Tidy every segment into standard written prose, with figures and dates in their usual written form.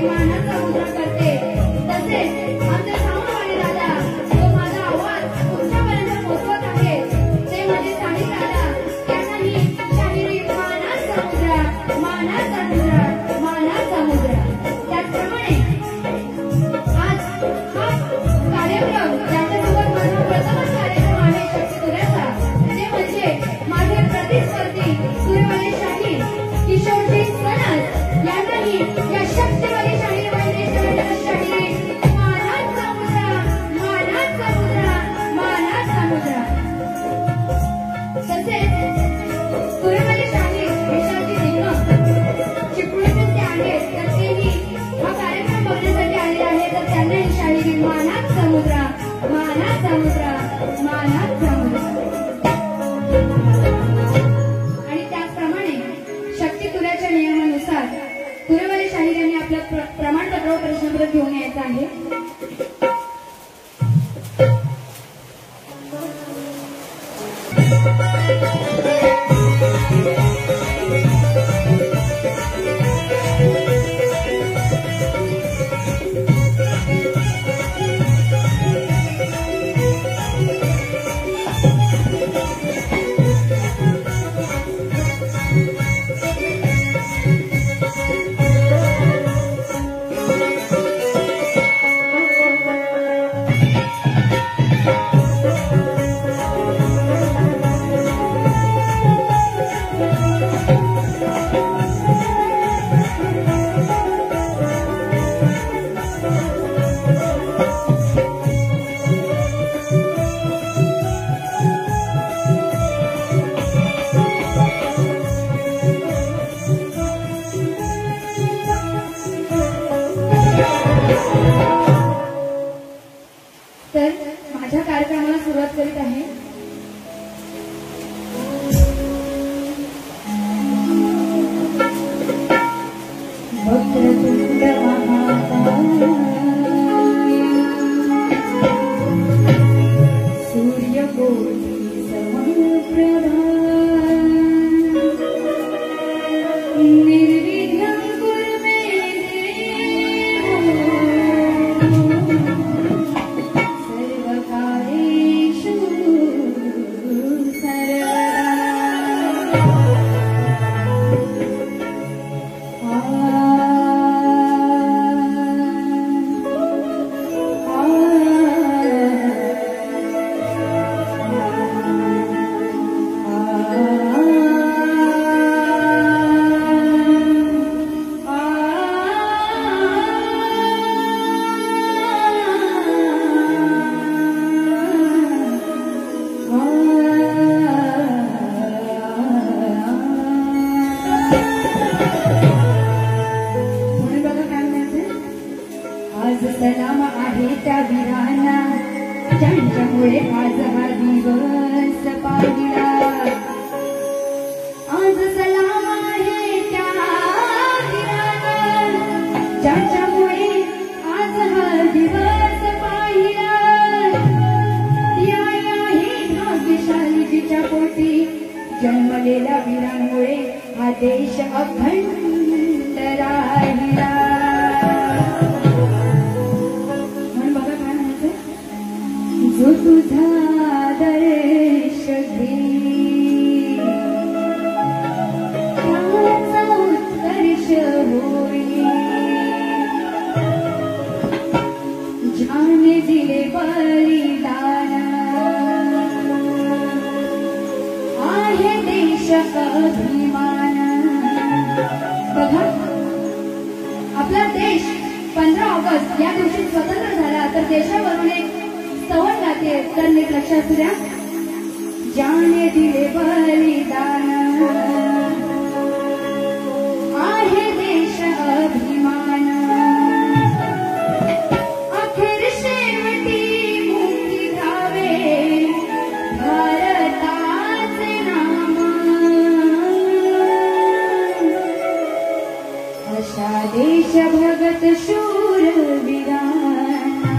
मानाचा मुद्रा करते तसेच त्यांनी आपलं प्रमाणपत्र प्रश्नपत्र घेऊन यायचं आहे। जन्मलेल्या वीरांमुळे हा देश अखंड राहिला। म्हणून बघा काय म्हणायचं, जो तुझा आदर्श घेईल त्याचा उत्कर्ष होईल। ज्याने दिले बलिदान आहे देश अभिमान। बघा आपला देश 15 ऑगस्ट या दिवशी स्वतंत्र झाला, तर देशावरून एक स्तवन गाते, तर नीट लक्षात असू द्या। ज्याने दिले बलिदान आहे देश अभिमान। अखेर शेवटी मुक्ती घ्यावे भारताचे नाम, अशा देशभगत शूर वीरांना,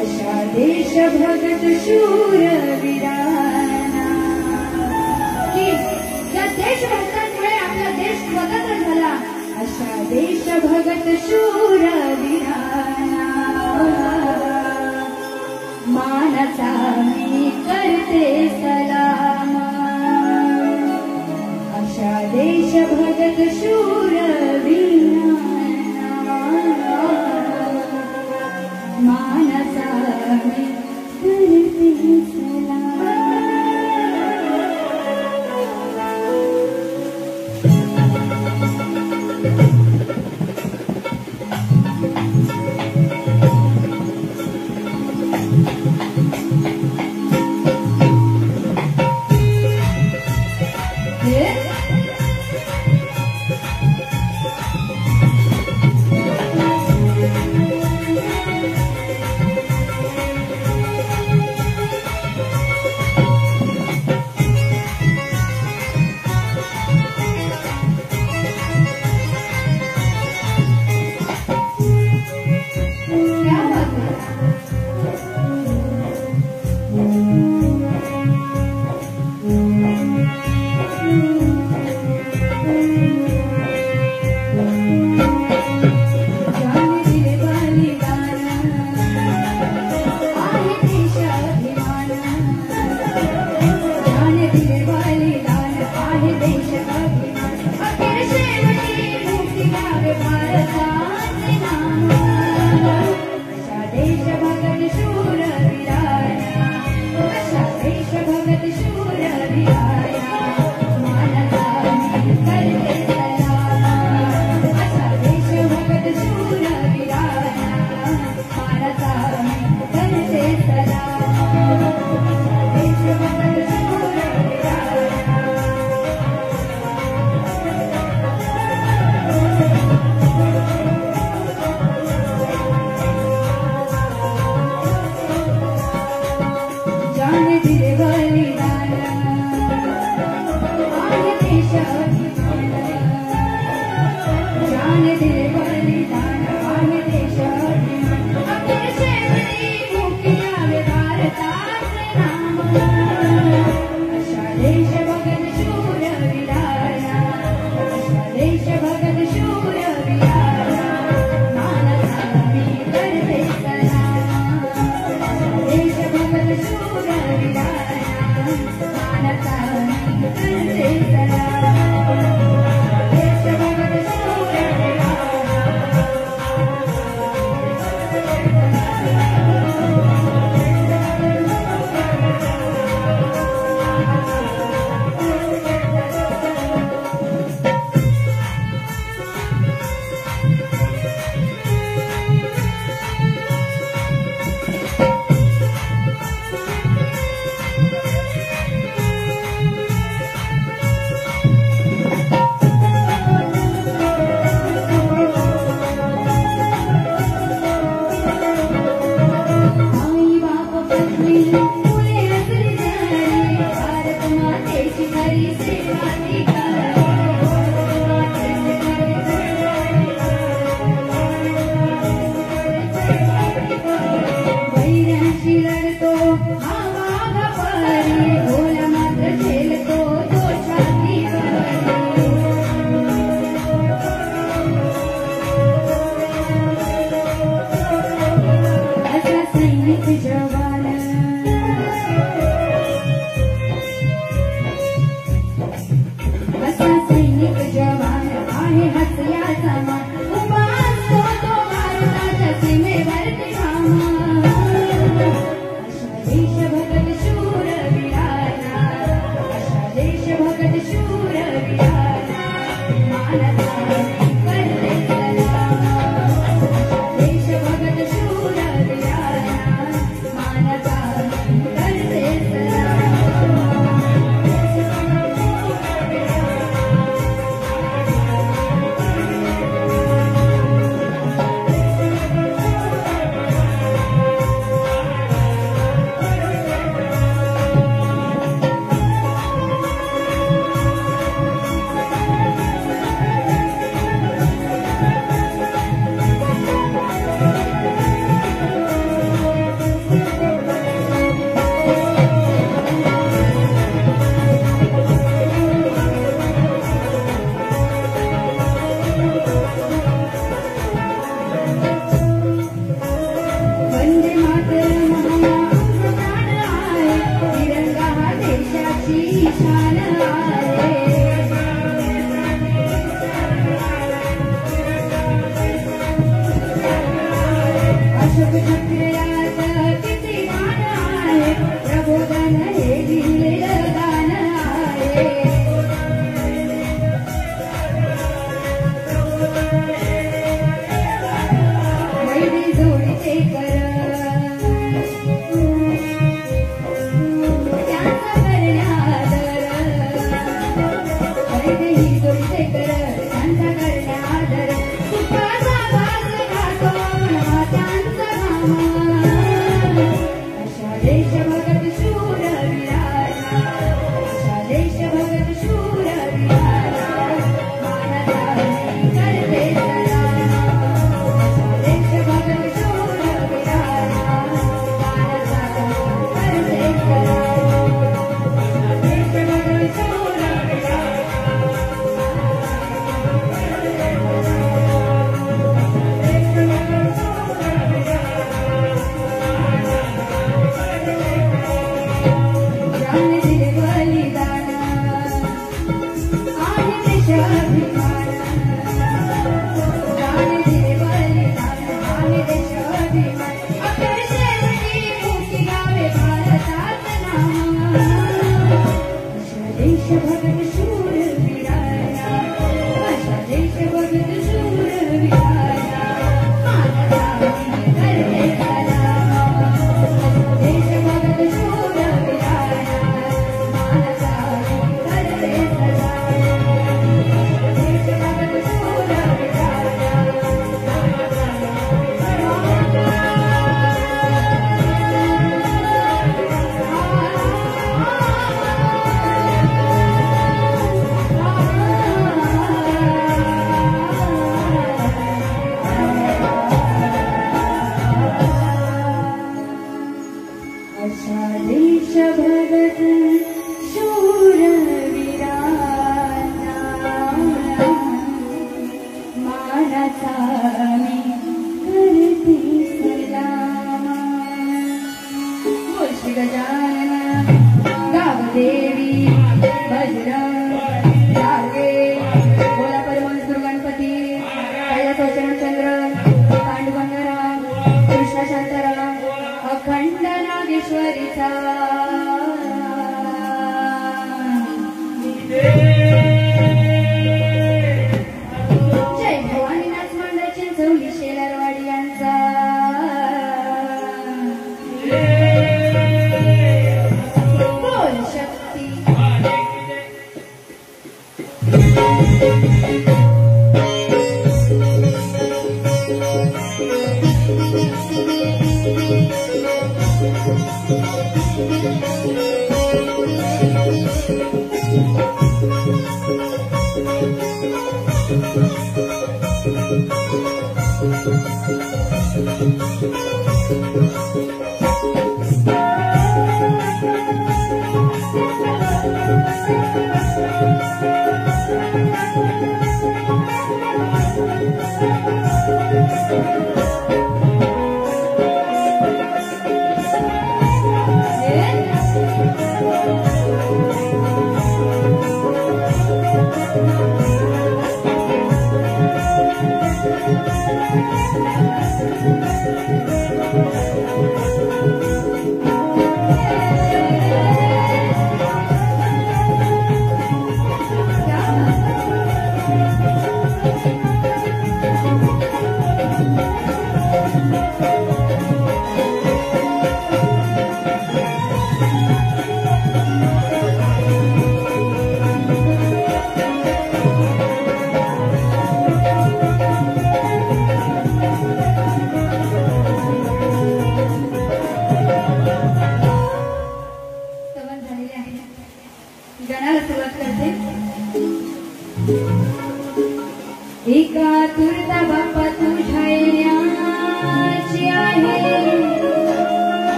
अशा देशभगत शूर वीरांना, की या देशभक्तांमुळे आपला देश स्वतंत्र झाला, अशा देशभगत शूर वीरांना मानाचा मी करते सलाम। अशा देशभगत शूर वीरांना मानाचा मी करते सलाम।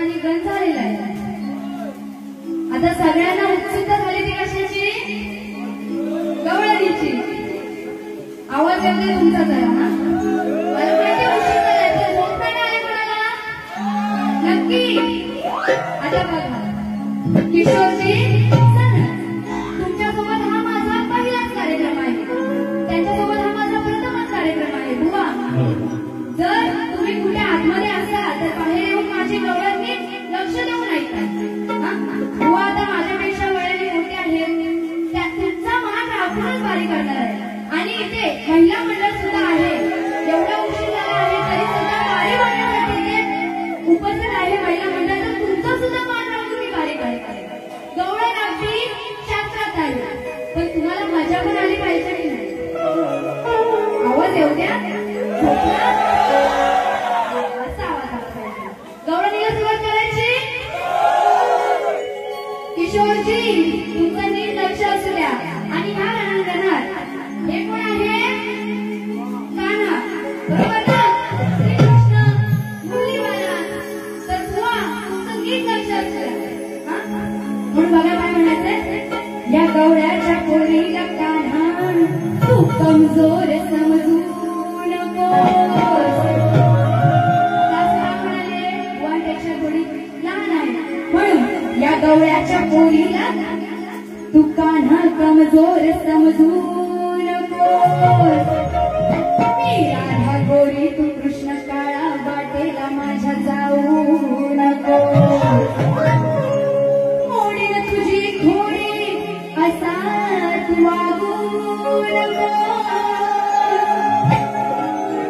आणि गंज झालेला आहे. आता सगळ्यांना उत्सुकता झाली ती कशाची? गवळणीची. आवाज येतोय तुमचा जरा ना? मला माहिती उशीर झालाय तर झोप नाही आली कोणाला? नक्की. आता बघा किशोरजी तुमच्यासोबत हा माझा पहिलाच कार्यक्रम आहे. त्यांच्यासोबत हा माझा प्रथमच कार्यक्रम आहे. बुवा जर तुम्ही कुठे आतमध्ये असाल तर बाहेर येऊन माझी गवळणी लक्ष देऊन ऐका. बुवा आता माझ्यापेक्षा वयाने मोठे आहेत. तुमचा मान राखूनच बारी करणार आहे. आणि इथे महिला मंडळ सुद्धा आहे. एवढा उशीर झाला आहे तरी सुद्धा बारी करण्यासाठी ते उपस्थित आहे महिला मंडळ. तर तुमचा सुद्धा मान राखून मी बारी करेन. गवळण अगदी शास्त्रात आहे पण तुम्हाला मजा पण आली पाहिजे की नाही? आवाज येऊ द्या. असा आवाज आला पाहिजे. गवळणीला सुरुवात करायची. किशोरजी तुमचं नीट लक्ष असू द्या. आणि ह्या रणांगणात हे कोण आहे? कान्हा, बरोबर ना? श्रीकृष्ण मुलीवाला. तर बुवा तुमचं नीट लक्ष असू द्या. म्हणून बघा काय म्हणायचंय. या गवळ्याच्या पोरीला कान्हा तू कमजोर समजू नको. म्हणाले बुवांपेक्षा थोडी लहान आहे म्हणून या गवळ्याच्या पोरीला तू कान्हा कमजोर समजू नको. मी राधा गोरी तू कृष्ण काळा वाटेला माझ्या जाऊ नको. मोडीन तुझी घोडी असा तू वागू नको.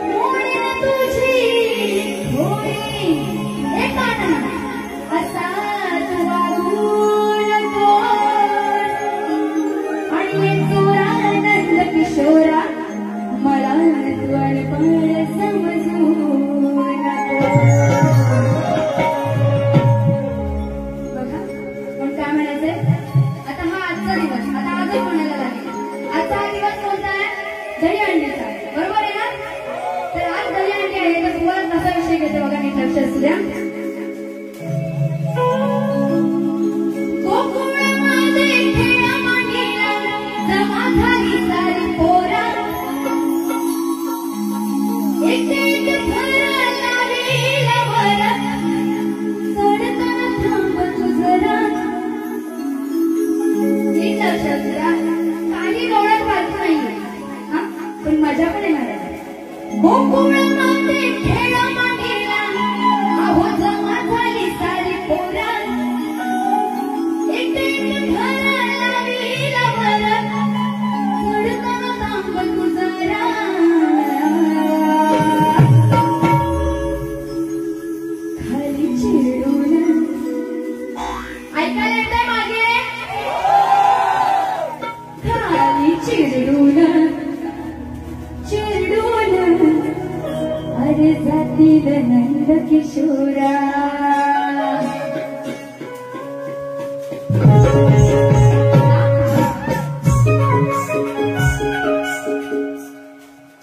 मोडीन तुझी घोडी हे कान्हा असा तू वागू नको. आणि चोरानंद किशोरा मला तू अडपण समजू नको. बघा पण काय म्हणायचंय. आता हा आजचा दिवस. आता आजच म्हणायला लागेल. आजचा हा दिवस कोणता आहे? दहीहंडीचा आहे. बरोबर आहे ना? तर आज दहीहंडी आहे तर बुवा कसा विषय घेते बघा नीट लक्ष असू द्या. काही गवळण पाहत नाहीये पण मजा पण येणार आहे. गोकुळामध्ये खेळ मांडीला अहो जमा झाली सारी पोरा. एक घर लावीला वरत चढताना थांब तू जरा. खाली चिरडून ऐकायला येतंय मागे. खाली चिरडून चिरडून अरे जातील नंद किशोरा.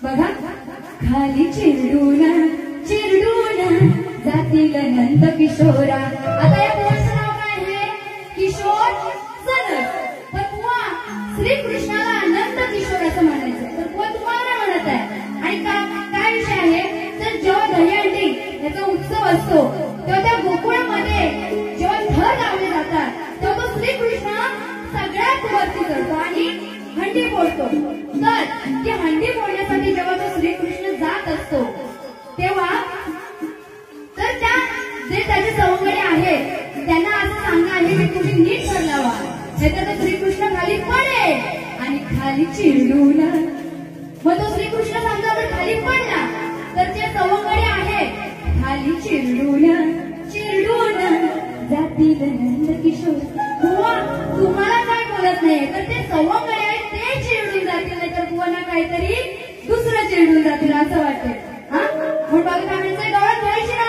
बघा खाली चिरडून चिरडून जातील नंद किशोरा. आता या पोराचं नाव काय आहे? किशोर सनस. पण बुवा श्रीकृष्णाला नंद किशोर असं म्हणायचं तर बुवा तुम्हाला नाही म्हणत आहे. आणि काय विषय आहे तर जेव्हा दहीहंडी याचा उत्सव असतो तेव्हा त्या गोकुळामध्ये जेव्हा थर लावले जातात तेव्हा तो श्रीकृष्ण सगळ्यात वरती चढतो आणि हंडी फोडतो. तर ती हंडी फोडण्यासाठी जेव्हा तो श्रीकृष्ण जात असतो तेव्हा तर त्या जे त्याचे सवंगडी आहेत त्यांना असं सांगणं आहे की तुम्ही नीट थर लावा नाहीतर तो श्रीकृष्ण खाली पडेल. आणि खाली चिरडून मग तो श्रीकृष्ण समजा जर खाली पडला तर जे सवंगडी आहेत खाली चिरडून चिरडून जातील नंद किशोर. बुवा तुम्हाला काय बोलत नाही तर ते सवंगडी आहेत ते चिरडून जातील नाही तर बुवांना काहीतरी दुसरं चिरडून जातील असं वाटतंय. हा म्हणून बघा काय म्हणतंय. डोळ्यात घ्यायची ना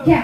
घ्या.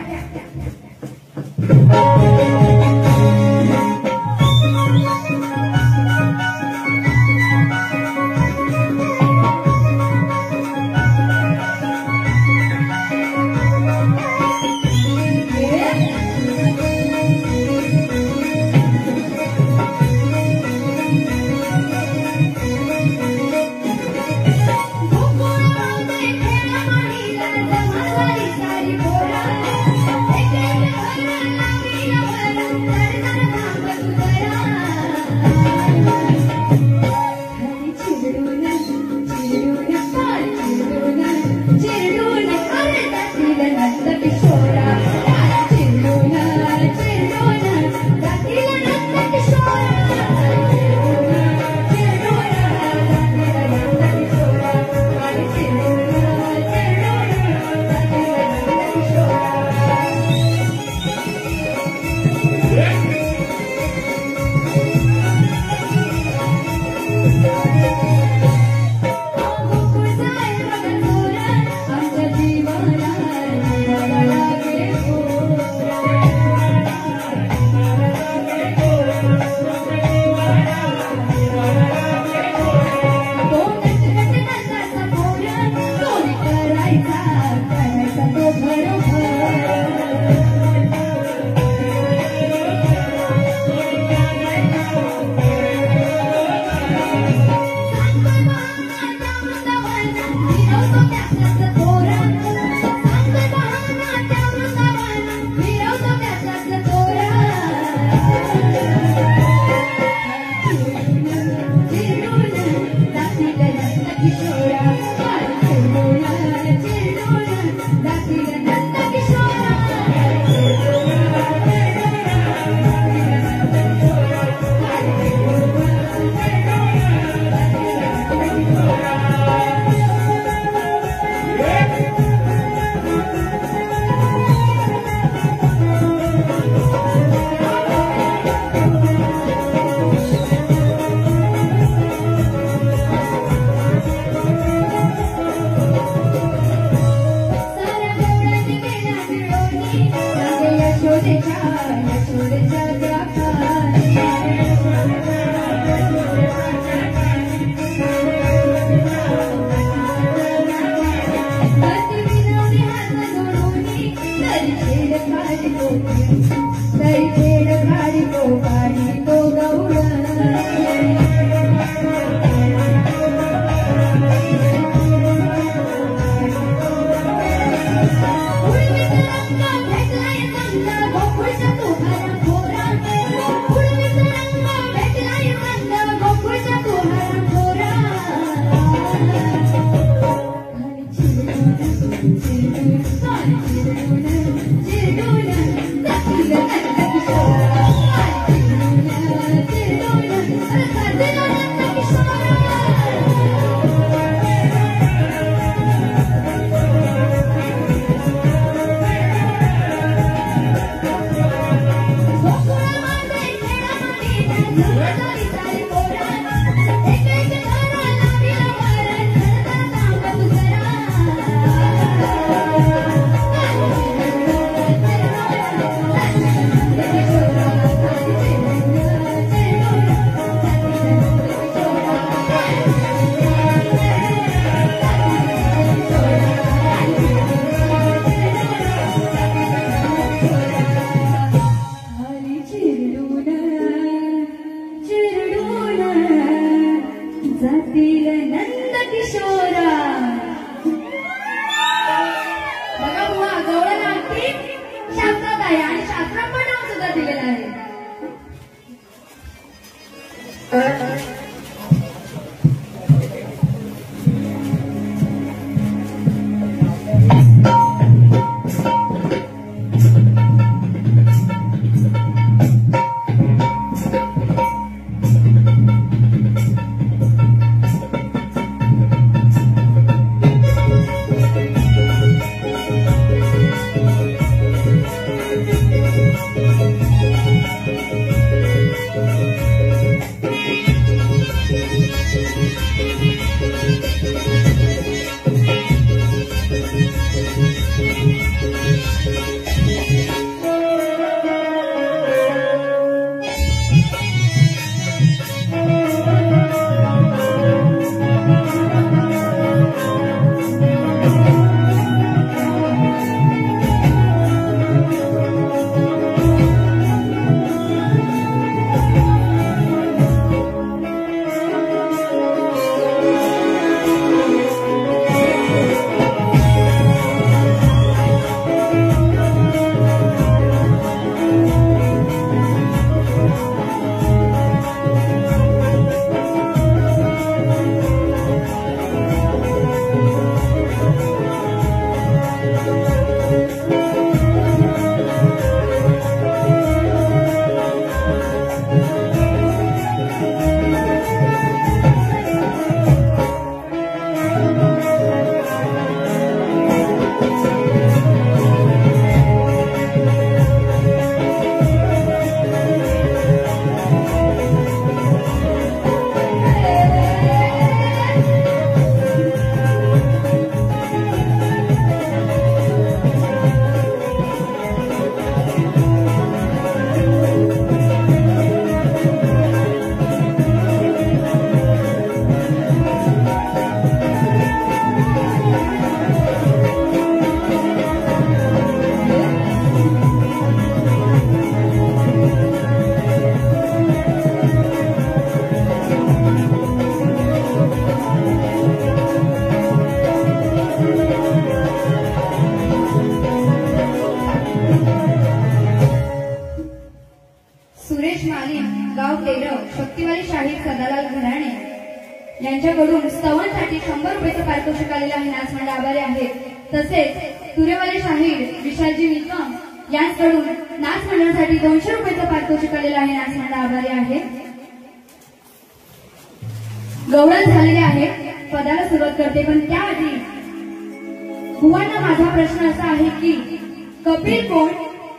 यांच्याकडून स्तवांसाठी 100 रुपयाचं पारितोषिक आलेलं आहे, नाच मंडळ आभारी आहेत. तसेच तुरेवाले शाहीर विशालजी निकम यांच्याकडून नाच मंडळासाठी 200 रुपयाचं पारितोषिक आलेलं आहे, नाच मंडळ आभारी आहे. गौरव झालेले आहेत, पदाला सुरुवात करते. पण त्याआधी बुवांना माझा प्रश्न असा आहे की कपिल कोण,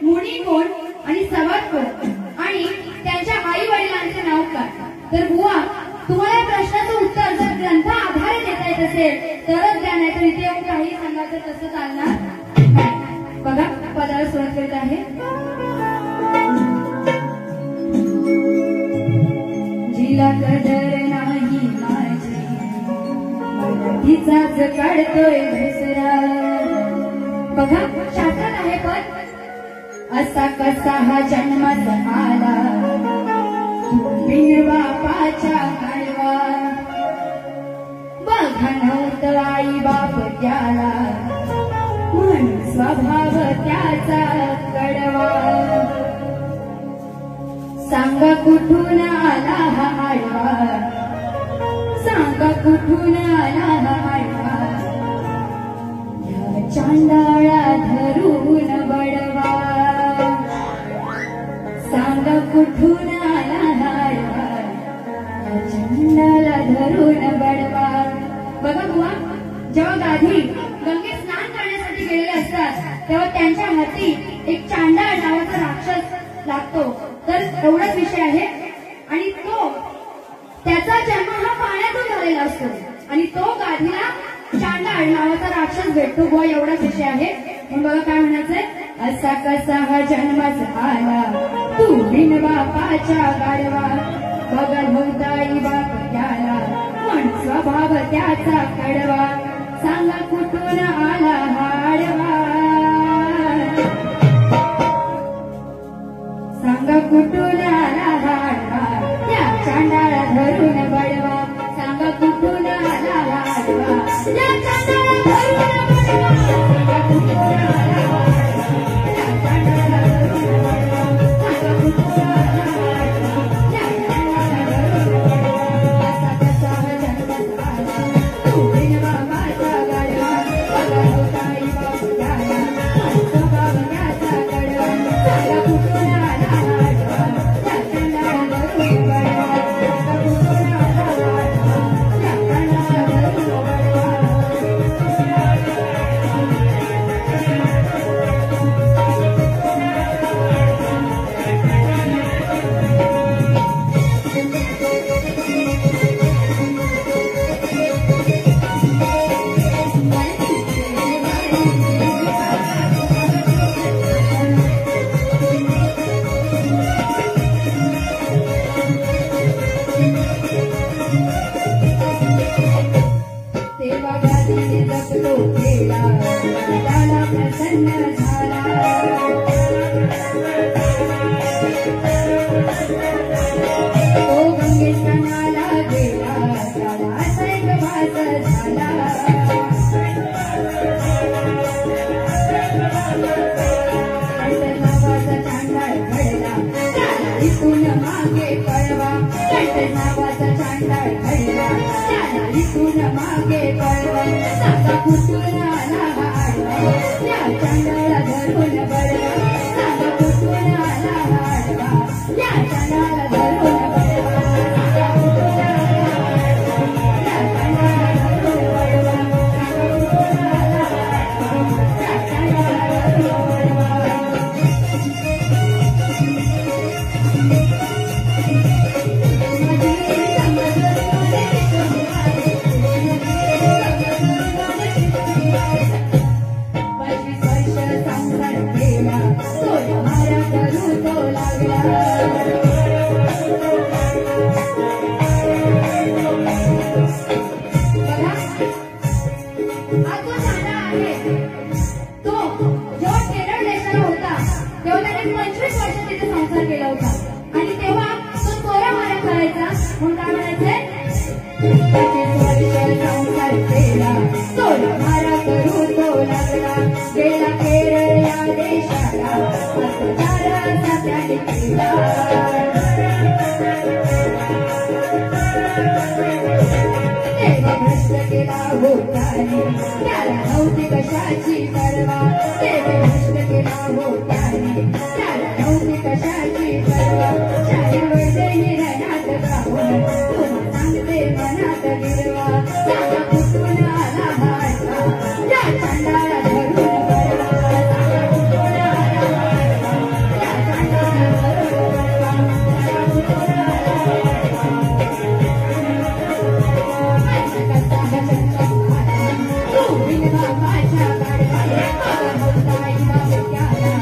मुनी कोण आणि सवाद कोण आणि त्यांच्या आई वडिलांचे नाव काय? तर बुवा तुम्हाला या प्रश्नाचं उत्तर जर ग्रंथ आधारे देता येत असेल तरच द्या, नाही तर इथे येऊन काही सांगायचं तसं चालणार नाही. बघा पदाला सुरुवात करत आहे. तिला कदर नाही माझी, तिचाच काढतोय दुसरा. बघा शास्त्रात आहे पण असा कसा हा जन्मात आला, बिन बापाच्या गाडवा. बघा नव्हतं आई बाप त्याला, म्हणून स्वभाव त्याचा कडवा. सांगा कुठून आला हा आडवा, सांगा कुठून आला हा आडवा. या चांडाळा धरून बडवा, सांगा कुठून आला हा आडवा. या चांडाळा धरून बडवा. बघा बुवा, जेव्हा गाधी गंगेत स्नान करण्यासाठी गेलेले असतात तेव्हा त्यांच्या हाती एक चांडाळ नावाचा राक्षस लागतो. तर एवढाच विषय आहे. आणि तो त्याचा जन्म हा पाण्यातून झालेला असतो आणि तो गाधीला चांडाळ नावाचा राक्षस भेटतो. बुवा एवढाच विषय आहे. म्हणून बघा काय म्हणायचंय, असा कसा हा जन्मात आला, तू बिन बापाच्या गाडवा. बघा भोवताई बाप त्याला, पण स्वभाव त्याचा कडवा. सांगा कुठून आला हाडवा, सांगा कुठून आला हाडवा. त्या चांडाळा धरून बडवा, सांगा कुठून आला हाडवा. त्या चांडाळा धरून बडवा, सांगा कुठून आला हाडवा. त्या चांडाळा धरून बडवा, सांगा कुठून आला हाडवा. त्या चांडाळा धरून बडवा. असा कसा हा जन्मात आला, तू बिन बापाचा गाडवा. बघा होताई बाप त्याला, पण स्वभाव त्याचा कडवा. सांगा कुठून आला हाडवा. त्या चांडाळा धरून बडवा, सांगा कुठून आला हाडवा. त्या चांडाळा धरून बडवा. तेव्हा गादीने जपलो गेला, त्याला प्रसन्न झाला. तो गंगेत स्नानाला गेला, त्याला स्वर्गवास झाला. कंठ नावाचा चांडाळ घडला, त्याला इथून मागे पळवा. कंठ नावाचा चांडाळ घडला, त्याला इथून मागे पळवा. सांगा कुठून आला हाडवा. या चांडाळा धरून बडवा, सांगा कुठून आला हाडवा. या चांडाळा धरून बडवा, सांगा कुठून आला हाडवा. या चांडाळा धरून बडवा, सांगा कुठून आला हाडवा. या चांडाळा धरून बडवा. त्याला नव्हती कशाची परवा. देवे भ्रष्ट केला होत्याने, त्याला नव्हती कशाची परवा. शाहीर वळते हिरण्यात गाऊन, तुला सांगते मनात गिरवा. सांगा कुठून आला हाडवा. या चांडाळा धरून बडवा, सांगा कुठून आला हाडवा. या चांडाळा धरून बडवा, सांगा कुठून आला हाडवा. कसा हा जन्म आला, तू बिन बापाच्या गाडवा. बघा होताई बाप त्याला,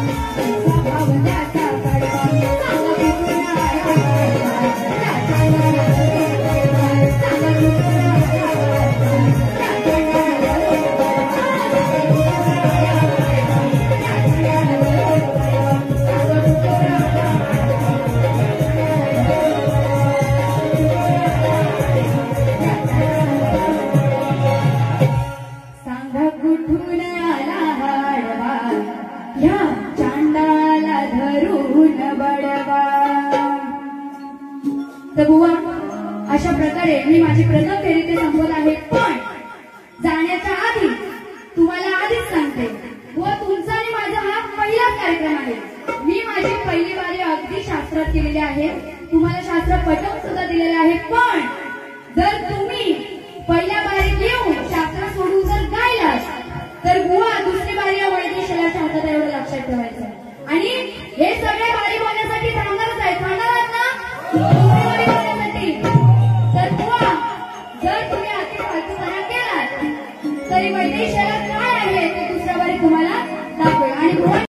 वडवा. तर बुवा अशा प्रकारे मी माझी प्रथम फेरी ते संपवत आहे. पण जाण्याच्या आधी तुम्हाला आधीच सांगते व तुमचा आणि माझा हा पहिलाच कार्यक्रम आहे. मी माझी पहिली बारी अगदी शास्त्रात केलेली आहे, तुम्हाला शास्त्र पटवून सुद्धा दिलेलं आहे. पण जर तुम्ही पहिल्या बारीत येऊन शास्त्र सोडून जर गायलात तर बुवा दुसरी बारी या वैद्यशालाच्या हातात, एवढं लक्षात ठेवायचं. आणि हे सगळे बारी बोलण्यासाठी थांबणारच आहे, थांबणार आहात ना दुसरी बारी बोलण्यासाठी. तर बुवा जर तुम्ही अति फालतूपणा केलात तरी वैद्यशाला काय आहे ते दुसऱ्या बारी तुम्हाला दाखवेल. आणि बुवा